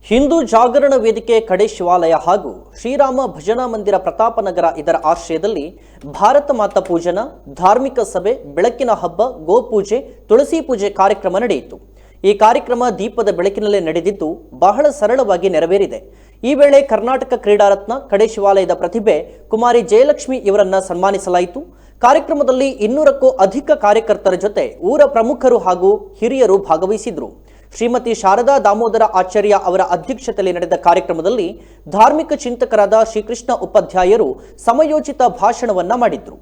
ಹಿಂದೂ ಜಾಗರಣ ವೇದಿಕೆ ಕಡೆ ಶಿವಾಲಯ ಹಾಗೂ ಶ್ರೀರಾಮ ಭಜನಾ ಮಂದಿರ ಪ್ರತಾಪನಗರ ಇದರ ಆಶ್ರಯದಲ್ಲಿ ಭಾರತ ಮಾತಾ ಪೂಜನ, ಧಾರ್ಮಿಕ ಸಭೆ, ಬೆಳಕಿನ ಹಬ್ಬ, ಗೋಪೂಜೆ, ತುಳಸಿ ಪೂಜೆ ಕಾರ್ಯಕ್ರಮ ನಡೆಯಿತು. ಈ ಕಾರ್ಯಕ್ರಮ ದೀಪದ ಬೆಳಕಿನಲ್ಲೇ ನಡೆದಿದ್ದು ಬಹಳ ಸರಳವಾಗಿ ನೆರವೇರಿದೆ. ಈ ವೇಳೆ ಕರ್ನಾಟಕ ಕ್ರೀಡಾರತ್ನ ಕಡೆ ಶಿವಾಲಯದ ಪ್ರತಿಭೆ ಕುಮಾರಿ ಜಯಲಕ್ಷ್ಮಿ ಇವರನ್ನ ಸನ್ಮಾನಿಸಲಾಯಿತು. ಕಾರ್ಯಕ್ರಮದಲ್ಲಿ 200ಕ್ಕೂ ಅಧಿಕ ಕಾರ್ಯಕರ್ತರ ಜೊತೆ ಊರ ಪ್ರಮುಖರು ಹಾಗೂ ಹಿರಿಯರು ಭಾಗವಹಿಸಿದ್ರು. ಶ್ರೀಮತಿ ಶಾರದಾ ದಾಮೋದರ ಆಚಾರ್ಯ ಅವರ ಅಧ್ಯಕ್ಷತೆಯಲ್ಲಿ ನಡೆದ ಕಾರ್ಯಕ್ರಮದಲ್ಲಿ ಧಾರ್ಮಿಕ ಚಿಂತಕರಾದ ಶ್ರೀಕೃಷ್ಣ ಉಪಾಧ್ಯಾಯರು ಸಮಯೋಚಿತ ಭಾಷಣವನ್ನ ಮಾಡಿದ್ರು.